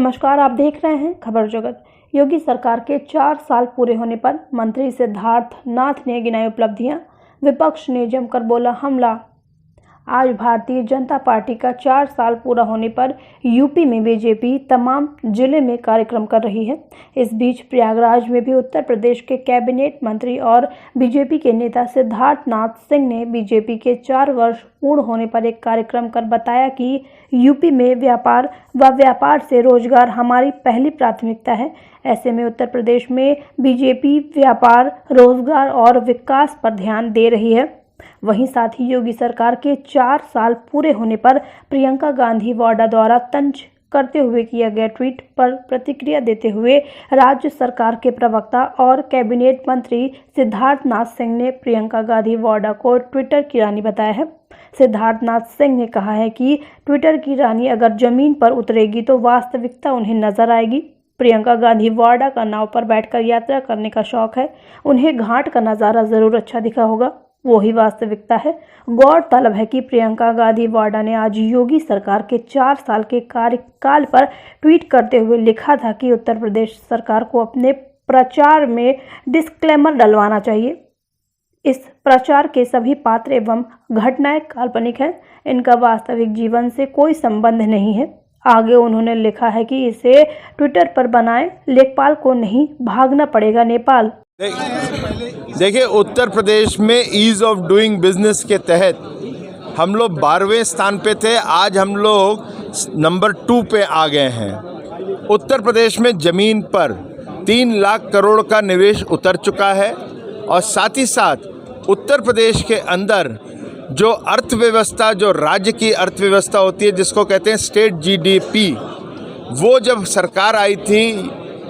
नमस्कार, आप देख रहे हैं खबर जगत। योगी सरकार के 4 साल पूरे होने पर मंत्री सिद्धार्थ नाथ ने गिनाई उपलब्धियां। विपक्ष ने जमकर बोला हमला। आज भारतीय जनता पार्टी का 4 साल पूरा होने पर यूपी में बीजेपी तमाम जिले में कार्यक्रम कर रही है। इस बीच प्रयागराज में भी उत्तर प्रदेश के कैबिनेट मंत्री और बीजेपी के नेता सिद्धार्थ नाथ सिंह ने बीजेपी के 4 वर्ष पूर्ण होने पर एक कार्यक्रम कर बताया कि यूपी में व्यापार व व्यापार से रोजगार हमारी पहली प्राथमिकता है। ऐसे में उत्तर प्रदेश में बीजेपी व्यापार, रोजगार और विकास पर ध्यान दे रही है। वहीं साथ ही योगी सरकार के 4 साल पूरे होने पर प्रियंका गांधी वाड्रा द्वारा तंज करते हुए किया गया ट्वीट पर प्रतिक्रिया देते हुए राज्य सरकार के प्रवक्ता और कैबिनेट मंत्री सिद्धार्थ नाथ सिंह ने प्रियंका गांधी वाड्रा को ट्विटर की रानी बताया है। सिद्धार्थ नाथ सिंह ने कहा है कि ट्विटर की रानी अगर जमीन पर उतरेगी तो वास्तविकता उन्हें नजर आएगी। प्रियंका गांधी वाड्रा का नाव पर बैठकर यात्रा करने का शौक है। उन्हें घाट का नज़ारा जरूर अच्छा दिखा होगा, वो ही वास्तविकता है। गौरतलब है कि प्रियंका गांधी वाड्रा ने आज योगी सरकार के 4 साल के कार्यकाल पर ट्वीट करते हुए लिखा था कि उत्तर प्रदेश सरकार को अपने प्रचार में डिस्क्लेमर डलवाना चाहिए। इस प्रचार के सभी पात्र एवं घटनाएं काल्पनिक हैं, इनका वास्तविक जीवन से कोई संबंध नहीं है। आगे उन्होंने लिखा है कि इसे ट्विटर पर बनाएं, लेखपाल को नहीं भागना पड़ेगा नेपाल। देखिए, उत्तर प्रदेश में ईज़ ऑफ डूइंग बिजनेस के तहत हम लोग 12वें स्थान पे थे, आज हम लोग नंबर 2 पे आ गए हैं। उत्तर प्रदेश में ज़मीन पर 3 लाख करोड़ का निवेश उतर चुका है और साथ ही साथ उत्तर प्रदेश के अंदर जो अर्थव्यवस्था, जो राज्य की अर्थव्यवस्था होती है जिसको कहते हैं स्टेट जीडीपी, वो जब सरकार आई थी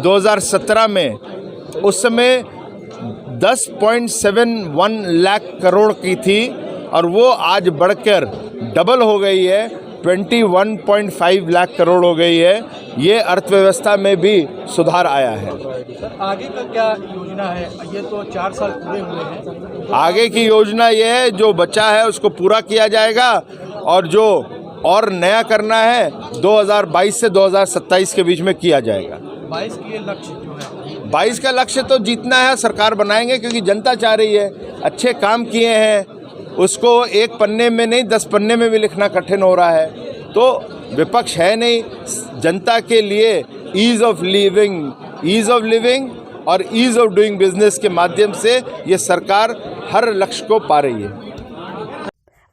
2017 में, उस समय 10.71 लाख करोड़ की थी और वो आज बढ़कर डबल हो गई है, 21.5 लाख करोड़ हो गई है। ये अर्थव्यवस्था में भी सुधार आया है। सर, आगे का क्या योजना है? ये तो 4 साल पूरे हुए हैं। आगे की योजना ये है, जो बचा है उसको पूरा किया जाएगा और जो और नया करना है 2022 से 2027 के बीच में किया जाएगा। 22 के लक्ष्य जो है, 22 का लक्ष्य तो जीतना है, सरकार बनाएंगे क्योंकि जनता चाह रही है। अच्छे काम किए हैं, उसको एक पन्ने में नहीं 10 पन्ने में भी लिखना कठिन हो रहा है। तो विपक्ष है नहीं, जनता के लिए ईज़ ऑफ लिविंग और ईज़ ऑफ डूइंग बिजनेस के माध्यम से ये सरकार हर लक्ष्य को पा रही है।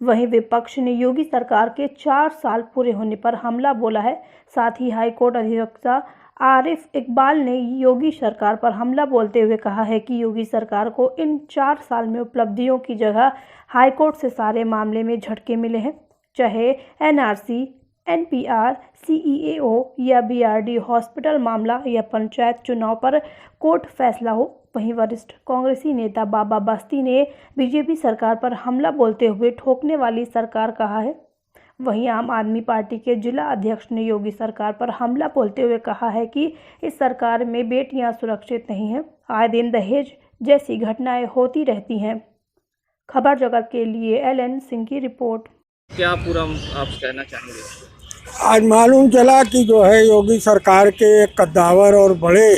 वहीं विपक्ष ने योगी सरकार के 4 साल पूरे होने पर हमला बोला है। साथ ही हाईकोर्ट अधिवक्ता आरिफ इकबाल ने योगी सरकार पर हमला बोलते हुए कहा है कि योगी सरकार को इन 4 साल में उपलब्धियों की जगह हाईकोर्ट से सारे मामले में झटके मिले हैं, चाहे एनआरसी, एनपीआर, सीईएओ या बीआरडी हॉस्पिटल मामला या पंचायत चुनाव पर कोर्ट फैसला हो। वहीं वरिष्ठ कांग्रेसी नेता बाबा बस्ती ने बीजेपी सरकार पर हमला बोलते हुए ठोकने वाली सरकार कहा है। वहीं आम आदमी पार्टी के जिला अध्यक्ष ने योगी सरकार पर हमला बोलते हुए कहा है कि इस सरकार में बेटियां सुरक्षित नहीं हैं, आए दिन दहेज जैसी घटनाएं होती रहती हैं। खबर जगत के लिए एलएन सिंह की रिपोर्ट। क्या पूरा आप कहना चाहेंगे? आज मालूम चला कि जो है योगी सरकार के कद्दावर और बड़े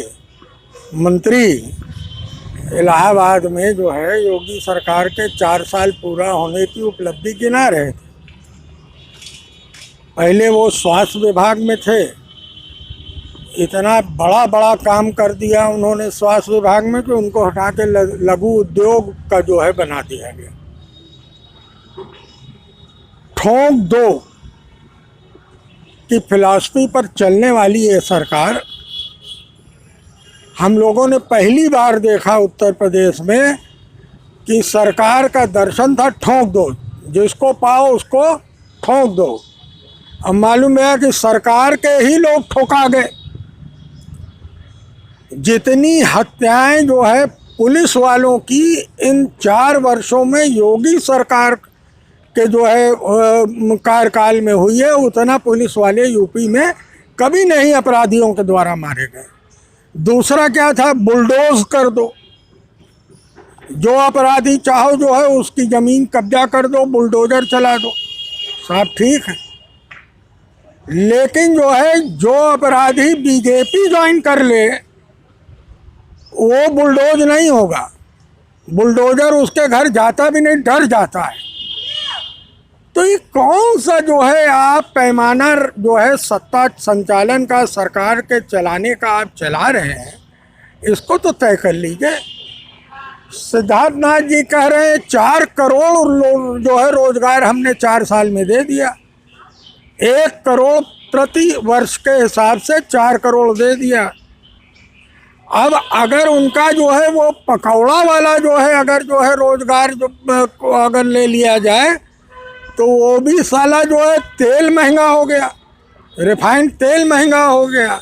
मंत्री इलाहाबाद में जो है योगी सरकार के 4 साल पूरा होने की उपलब्धि गिना रहे थे। पहले वो स्वास्थ्य विभाग में थे, इतना बड़ा काम कर दिया उन्होंने स्वास्थ्य विभाग में कि उनको हटा के लघु उद्योग का जो है बना दिया गया। ठोक दो की फिलॉसफी पर चलने वाली ये सरकार हम लोगों ने पहली बार देखा उत्तर प्रदेश में कि सरकार का दर्शन था ठोक दो, जिसको पाओ उसको ठोक दो। अब मालूम है कि सरकार के ही लोग ठोका गए। जितनी हत्याएं जो है पुलिस वालों की इन 4 वर्षों में योगी सरकार के जो है कार्यकाल में हुई है, उतना पुलिस वाले यूपी में कभी नहीं अपराधियों के द्वारा मारे गए। दूसरा क्या था, बुलडोज कर दो, जो अपराधी चाहो जो है उसकी ज़मीन कब्जा कर दो, बुलडोजर चला दो, सब ठीक है। लेकिन जो है जो अपराधी बीजेपी ज्वाइन कर ले वो बुलडोज नहीं होगा, बुलडोजर उसके घर जाता भी नहीं, डर जाता है। तो ये कौन सा जो है आप पैमाना जो है सत्ता संचालन का, सरकार के चलाने का आप चला रहे हैं, इसको तो तय कर लीजिए। सिद्धार्थनाथ जी कह रहे हैं 4 करोड़ जो है रोजगार हमने 4 साल में दे दिया। 1 करोड़ प्रति वर्ष के हिसाब से 4 करोड़ दे दिया। अब अगर उनका जो है वो पकौड़ा वाला जो है अगर जो है रोजगार जो अगर ले लिया जाए तो वो भी साला जो है तेल महंगा हो गया, रिफाइंड तेल महंगा हो गया।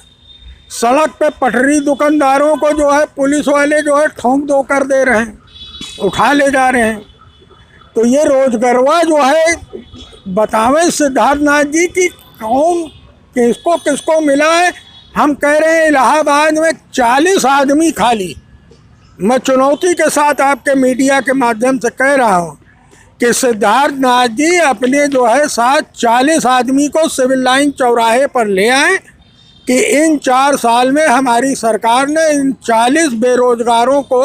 सड़क पे पटरी दुकानदारों को जो है पुलिस वाले जो है ठोंक दो कर दे रहे हैं, उठा ले जा रहे हैं। तो ये रोजगरवा जो है बतावें सिद्धार्थनाथ जी की कौन किसको किसको मिला है। हम कह रहे हैं इलाहाबाद में 40 आदमी खाली। मैं चुनौती के साथ आपके मीडिया के माध्यम से कह रहा हूँ कि सिद्धार्थनाथ जी अपने जो है साथ 40 आदमी को सिविल लाइन चौराहे पर ले आए कि इन 4 साल में हमारी सरकार ने इन 40 बेरोजगारों को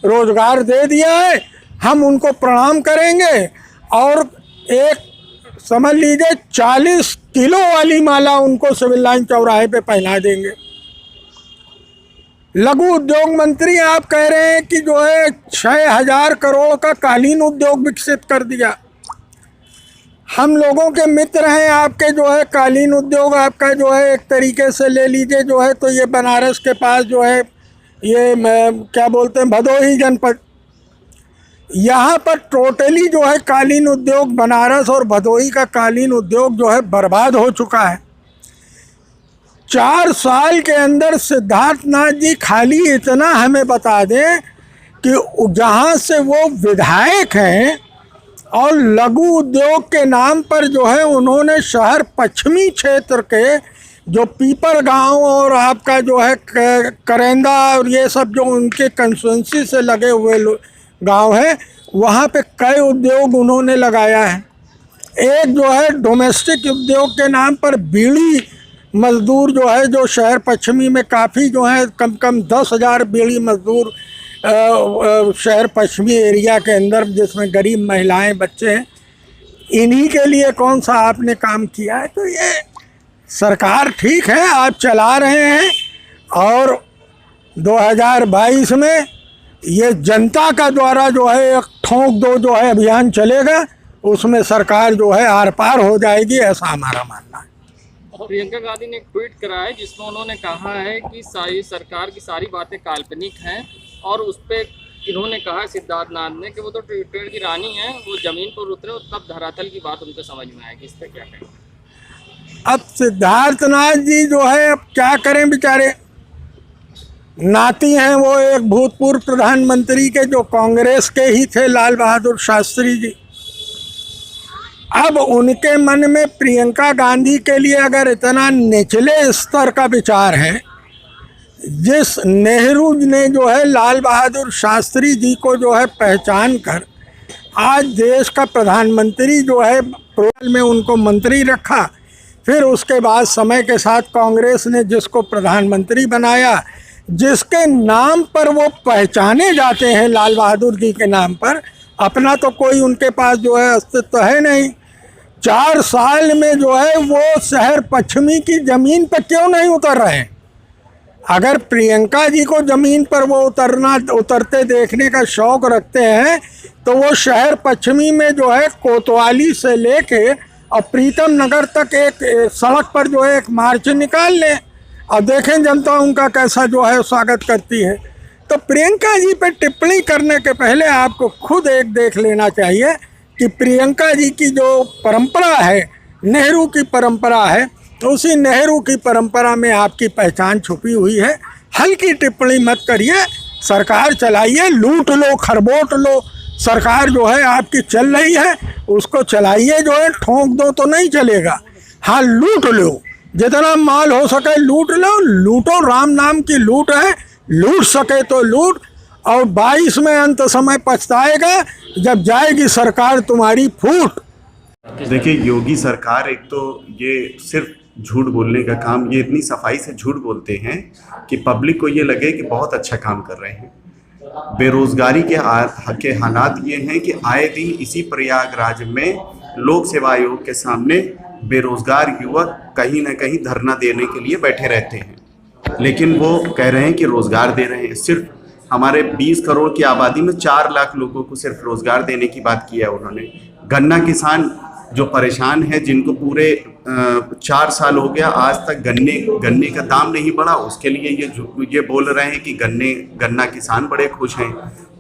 रोजगार दे दिया है। हम उनको प्रणाम करेंगे और एक समझ लीजिए 40 किलो वाली माला उनको सिविल लाइन चौराहे पे पहना देंगे। लघु उद्योग मंत्री आप कह रहे हैं कि जो है 6000 करोड़ का कालीन उद्योग विकसित कर दिया। हम लोगों के मित्र हैं आपके जो है कालीन उद्योग आपका जो है एक तरीके से ले लीजिए जो है तो ये बनारस के पास जो है ये क्या बोलते हैं भदोही जनपद, यहाँ पर टोटली जो है कालीन उद्योग बनारस और भदोही का कालीन उद्योग जो है बर्बाद हो चुका है। 4 साल के अंदर सिद्धार्थनाथ जी खाली इतना हमें बता दें कि जहाँ से वो विधायक हैं और लघु उद्योग के नाम पर जो है उन्होंने शहर पश्चिमी क्षेत्र के जो पीपर गांव और आपका जो है करेंदा और ये सब जो उनके कंस्टिट्यूंसी से लगे हुए गांव है वहाँ पे कई उद्योग उन्होंने लगाया है। एक जो है डोमेस्टिक उद्योग के नाम पर बीड़ी मजदूर जो है जो शहर पश्चिमी में काफ़ी जो है कम 10,000 बीड़ी मजदूर शहर पश्चिमी एरिया के अंदर जिसमें गरीब महिलाएं बच्चे हैं, इन्हीं के लिए कौन सा आपने काम किया है। तो ये सरकार ठीक है आप चला रहे हैं और 2022 में ये जनता का द्वारा जो है एक ठोंक दो जो है अभियान चलेगा, उसमें सरकार जो है आर पार हो जाएगी, ऐसा हमारा मानना है। प्रियंका गांधी ने एक ट्वीट करा है जिसमें उन्होंने कहा है कि सारी सरकार की सारी बातें काल्पनिक हैं और उस पर इन्होंने कहा सिद्धार्थनाथ ने कि वो तो ट्विटर की रानी है, वो ज़मीन पर उतरे और तब धरातल की बात उनको समझ में आएगी। इस पर क्या कहें? अब सिद्धार्थनाथ जी जो है अब क्या करें बेचारे, नाती हैं वो एक भूतपूर्व प्रधानमंत्री के जो कांग्रेस के ही थे लाल बहादुर शास्त्री जी। अब उनके मन में प्रियंका गांधी के लिए अगर इतना निचले स्तर का विचार है, जिस नेहरू ने जो है लाल बहादुर शास्त्री जी को जो है पहचान कर आज देश का प्रधानमंत्री जो है में उनको मंत्री रखा, फिर उसके बाद समय के साथ कांग्रेस ने जिसको प्रधानमंत्री बनाया, जिसके नाम पर वो पहचाने जाते हैं लाल बहादुर जी के नाम पर, अपना तो कोई उनके पास जो है अस्तित्व है नहीं। 4 साल में जो है वो शहर पश्चिमी की ज़मीन पर क्यों नहीं उतर रहे हैं? अगर प्रियंका जी को ज़मीन पर वो उतरते देखने का शौक़ रखते हैं तो वो शहर पश्चिमी में जो है कोतवाली से लेके और प्रीतम नगर तक एक सड़क पर जो है एक मार्च निकाल लें और देखें जनता उनका कैसा जो है स्वागत करती है। तो प्रियंका जी पे टिप्पणी करने के पहले आपको खुद एक देख लेना चाहिए कि प्रियंका जी की जो परंपरा है, नेहरू की परंपरा है, तो उसी नेहरू की परंपरा में आपकी पहचान छुपी हुई है। हल्की टिप्पणी मत करिए, सरकार चलाइए, लूट लो खरबोट लो, सरकार जो है आपकी चल रही है उसको चलाइए, जो है ठोंक दो तो नहीं चलेगा। हाँ लूट लो, जितना माल हो सके लूट लो, लूटो, राम नाम की लूट है, लूट सके तो लूट। और 22 में अंत समय पछताएगा जब जाएगी सरकार तुम्हारी फूट। देखिए योगी सरकार एक तो ये सिर्फ झूठ बोलने का काम, ये इतनी सफाई से झूठ बोलते हैं कि पब्लिक को ये लगे कि बहुत अच्छा काम कर रहे हैं। बेरोजगारी के हालात ये हैं कि आए दिन इसी प्रयागराज में लोक सेवा आयोग के सामने बेरोजगार युवक कहीं ना कहीं धरना देने के लिए बैठे रहते हैं, लेकिन वो कह रहे हैं कि रोजगार दे रहे हैं। सिर्फ हमारे 20 करोड़ की आबादी में 4 लाख लोगों को सिर्फ रोजगार देने की बात की है उन्होंने। गन्ना किसान जो परेशान है, जिनको पूरे 4 साल हो गया आज तक गन्ने का दाम नहीं बढ़ा, उसके लिए ये बोल रहे हैं कि गन्ना किसान बड़े खुश हैं।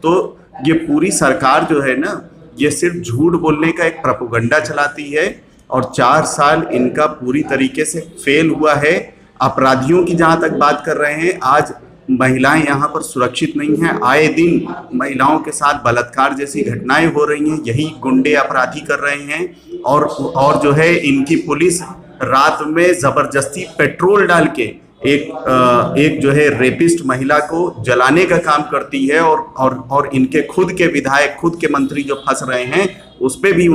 तो ये पूरी सरकार जो है ना, ये सिर्फ झूठ बोलने का एक प्रोपेगेंडा चलाती है और 4 साल इनका पूरी तरीके से फेल हुआ है। अपराधियों की जहाँ तक बात कर रहे हैं, आज महिलाएं यहाँ पर सुरक्षित नहीं हैं। आए दिन महिलाओं के साथ बलात्कार जैसी घटनाएं हो रही हैं, यही गुंडे अपराधी कर रहे हैं। और जो है इनकी पुलिस रात में ज़बरदस्ती पेट्रोल डाल के एक जो है रेपिस्ट महिला को जलाने का काम करती है। और इनके खुद के विधायक, खुद के मंत्री जो फंस रहे हैं, उस पर भी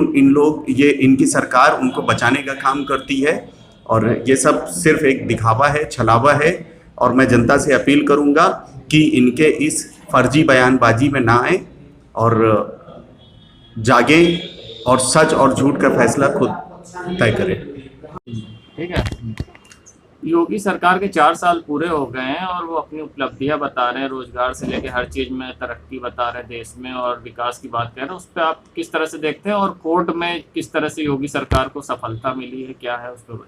इनकी सरकार उनको बचाने का काम करती है। और ये सब सिर्फ एक दिखावा है, छलावा है। और मैं जनता से अपील करूंगा कि इनके इस फर्जी बयानबाजी में ना आए और जागें और सच और झूठ का फैसला खुद तय करें। ठीक है। योगी सरकार के 4 साल पूरे हो गए हैं और वो अपनी उपलब्धियां बता रहे हैं, रोजगार से लेकर हर चीज़ में तरक्की बता रहे हैं देश में, और विकास की बात कर रहे हैं। उस पर आप किस तरह से देखते हैं, और कोर्ट में किस तरह से योगी सरकार को सफलता मिली है, क्या है उस पर?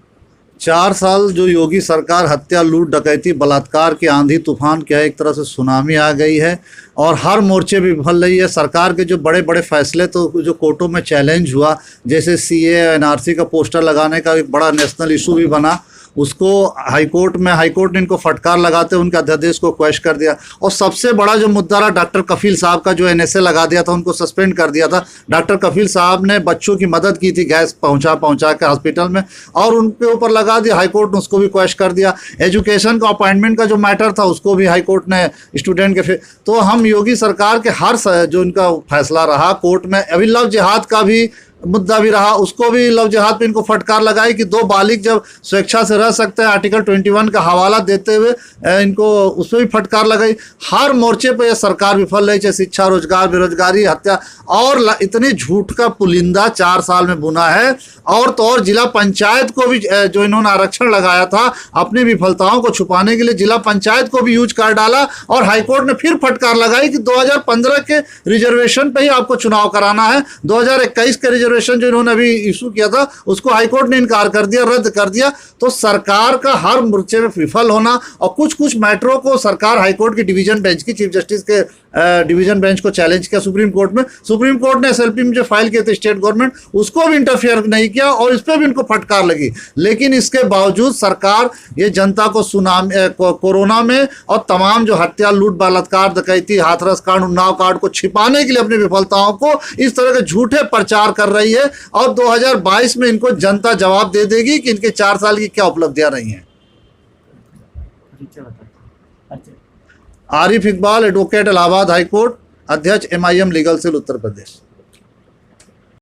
4 साल जो योगी सरकार हत्या, लूट, डकैती, बलात्कार की आंधी तूफान क्या है, एक तरह से सुनामी आ गई है और हर मोर्चे भी विफल रही है। सरकार के जो बड़े बड़े फैसले तो जो कोर्टों में चैलेंज हुआ, जैसे CA NRC का पोस्टर लगाने का एक बड़ा नेशनल इशू भी बना, उसको हाईकोर्ट ने इनको फटकार लगाते उनके अध्यादेश को क्वेश कर दिया। और सबसे बड़ा जो मुद्दा रहा डॉक्टर कफील साहब का, जो NSA लगा दिया था, उनको सस्पेंड कर दिया था। डॉक्टर कफील साहब ने बच्चों की मदद की थी गैस पहुंचा के हॉस्पिटल में, और उनके ऊपर लगा दिया। हाईकोर्ट ने उसको भी क्वेश कर दिया। एजुकेशन का अपॉइंटमेंट का जो मैटर था, उसको भी हाईकोर्ट ने स्टूडेंट के तो हम योगी सरकार के हर जो इनका फैसला रहा कोर्ट में, अभी लव जिहाद का भी मुद्दा भी रहा, उसको भी लव जिहाद पे इनको फटकार लगाई कि 2 बालिग जब स्वेच्छा से रह सकते हैं, आर्टिकल 21 का हवाला देते हुए इनको उस पर भी फटकार लगाई। हर मोर्चे पे ये सरकार विफल रही, चाहे शिक्षा, रोजगार, बेरोजगारी, हत्या, और इतनी झूठ का पुलिंदा 4 साल में बुना है। और तो और जिला पंचायत को भी जो इन्होंने आरक्षण लगाया था, अपनी विफलताओं को छुपाने के लिए जिला पंचायत को भी यूज कर डाला। और हाईकोर्ट ने फिर फटकार लगाई कि 2015 के रिजर्वेशन पे ही आपको चुनाव कराना है। 2021 के रिजर्वेशन जो इन्होंने अभी इशू किया था, उसको हाईकोर्ट ने इनकार कर दिया, रद्द कर दिया। तो सरकार का हर मोर्चे में विफल होना, और कुछ मैटरों को सरकार हाईकोर्ट की डिवीजन बेंच की, चीफ जस्टिस के डिवीजन बेंच को चैलेंज किया सुप्रीम कोर्ट में। सुप्रीम कोर्ट ने SLP में जो फाइल किए थे स्टेट गवर्नमेंट, उसको भी इंटरफेयर नहीं किया और इस पर भी इनको फटकार लगी। लेकिन इसके बावजूद सरकार ये जनता को कोरोना में और तमाम जो हत्या, लूट, बलात्कार, डकैती, हाथरस कांड, उन्नाव कांड को छिपाने के लिए अपनी विफलताओं को इस तरह के झूठे प्रचार कर रही है। और 2022 में इनको जनता जवाब दे देगी कि इनके 4 साल की क्या उपलब्धियां रही हैं। Arif Iqbal, advocate, Allahabad high court, अध्यक्ष MIM legal cell Uttar Pradesh.